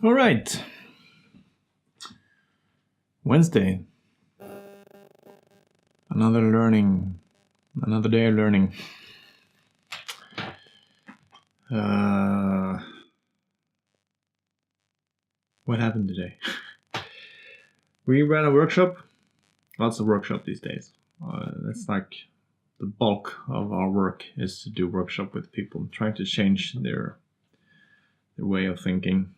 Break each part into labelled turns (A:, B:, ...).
A: All right. Wednesday. Another day of learning. What happened today? We ran a workshop. Lots of workshop these days. That's like the bulk of our work is to do workshop with people, trying to change their way of thinking.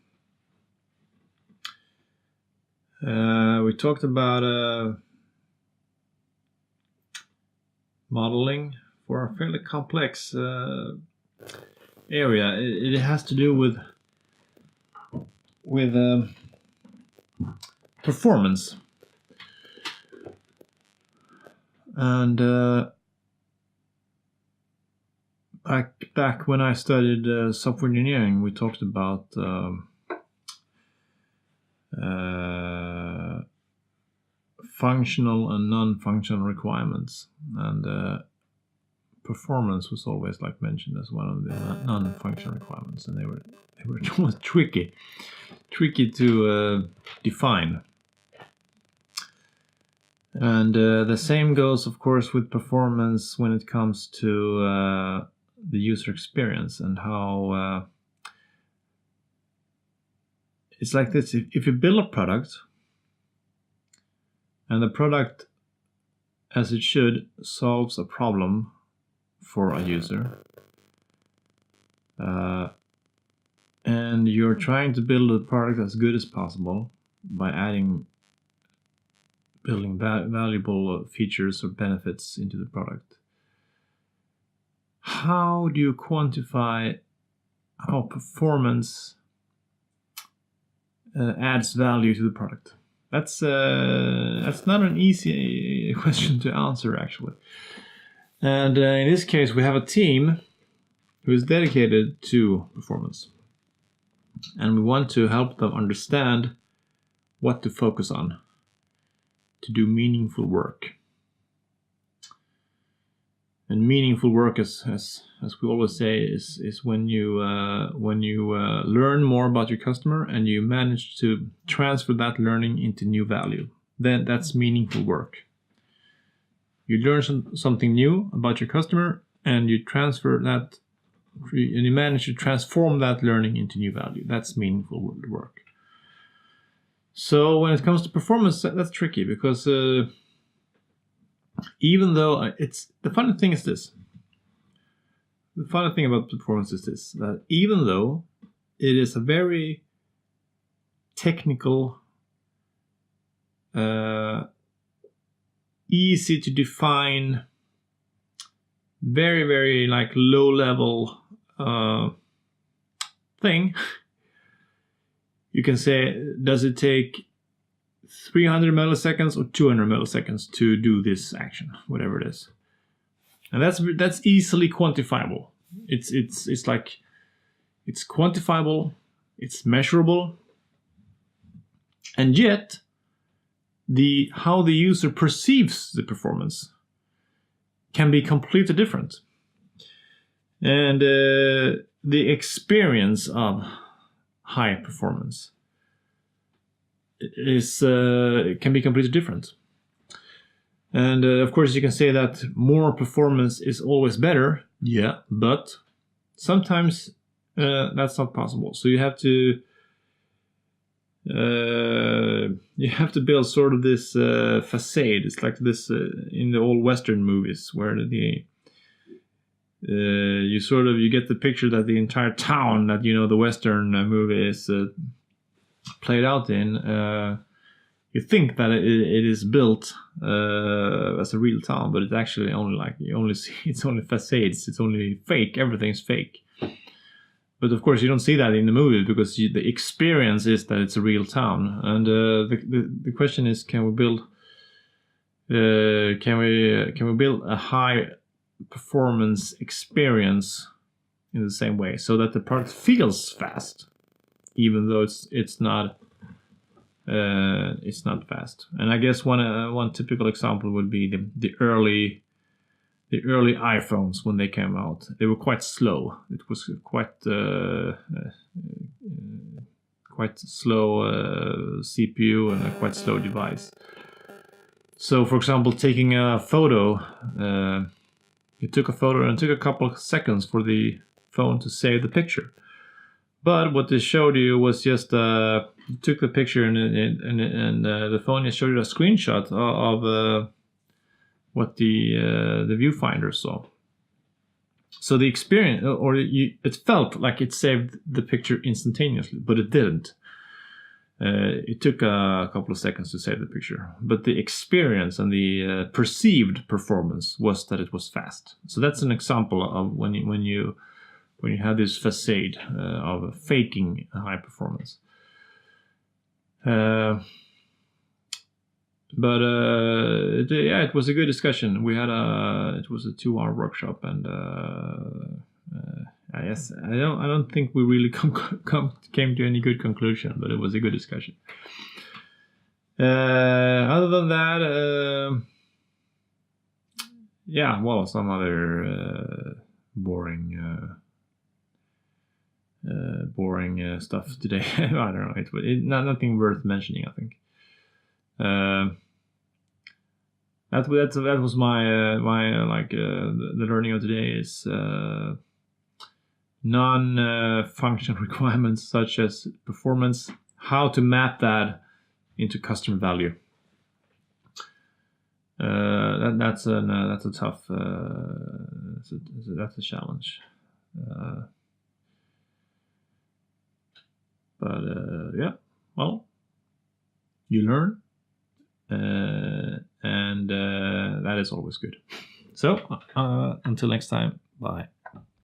A: We talked about modeling for a fairly complex area. It has to do with performance. And back when I studied software engineering, we talked about functional and non-functional requirements, and performance was always like mentioned as one of the non-functional requirements, and they were tricky to define. And the same goes, of course, with performance when it comes to the user experience and how it's like this. If you build a product and the product, as it should, solves a problem for a user, and you're trying to build a product as good as possible by building valuable features or benefits into the product, how do you quantify how performance adds value to the product? That's not an easy question to answer, actually. And in this case, we have a team who is dedicated to performance, and we want to help them understand what to focus on to do meaningful work. And meaningful work, as we always say, is when you learn more about your customer and you manage to transfer that learning into new value. Then that's meaningful work. You learn something new about your customer and you transfer that, and you manage to transform that learning into new value. That's meaningful work. So when it comes to performance, that's tricky, because even though the funny thing is this. The funny thing about performance is this, that even though it is a very technical, easy to define, very, very like low level thing, you can say, does it take 300 milliseconds or 200 milliseconds to do this action, whatever it is? And that's easily quantifiable. It's like, it's quantifiable, it's measurable, and yet how the user perceives the performance can be completely different. And the experience of high performance can be completely different. And of course you can say that more performance is always better, yeah, but sometimes that's not possible. So you have to build sort of this facade. It's like this in the old Western movies where you get the picture that the entire town that the Western movie is played out in. You think that it is built as a real town, but it's actually you only see it's only facades. It's only fake. Everything's fake. But of course, you don't see that in the movie because the experience is that it's a real town. And the question is, can we build a high performance experience in the same way, so that the product feels fast, even though it's not fast. And I guess one typical example would be the early iPhones when they came out. They were quite slow. It was quite quite slow CPU and a quite slow device. So, for example, taking a photo, you took a photo and it took a couple of seconds for the phone to save the picture. But what this showed you was just you took the picture and the phone just showed you a screenshot of what the viewfinder saw. So the experience, it felt like it saved the picture instantaneously, but it didn't. It took a couple of seconds to save the picture, but the experience and the perceived performance was that it was fast. So that's an example of when you have this facade of faking high performance. It was a good discussion. It was a 2-hour workshop, and I don't think we really came to any good conclusion, but it was a good discussion. Other than that, some other boring stuff today. I don't know. Nothing worth mentioning, I think. That was my the learning of today is non-function requirements such as performance, how to map that into customer value. That's a tough that's a challenge. You learn, and that is always good. So until next time, bye.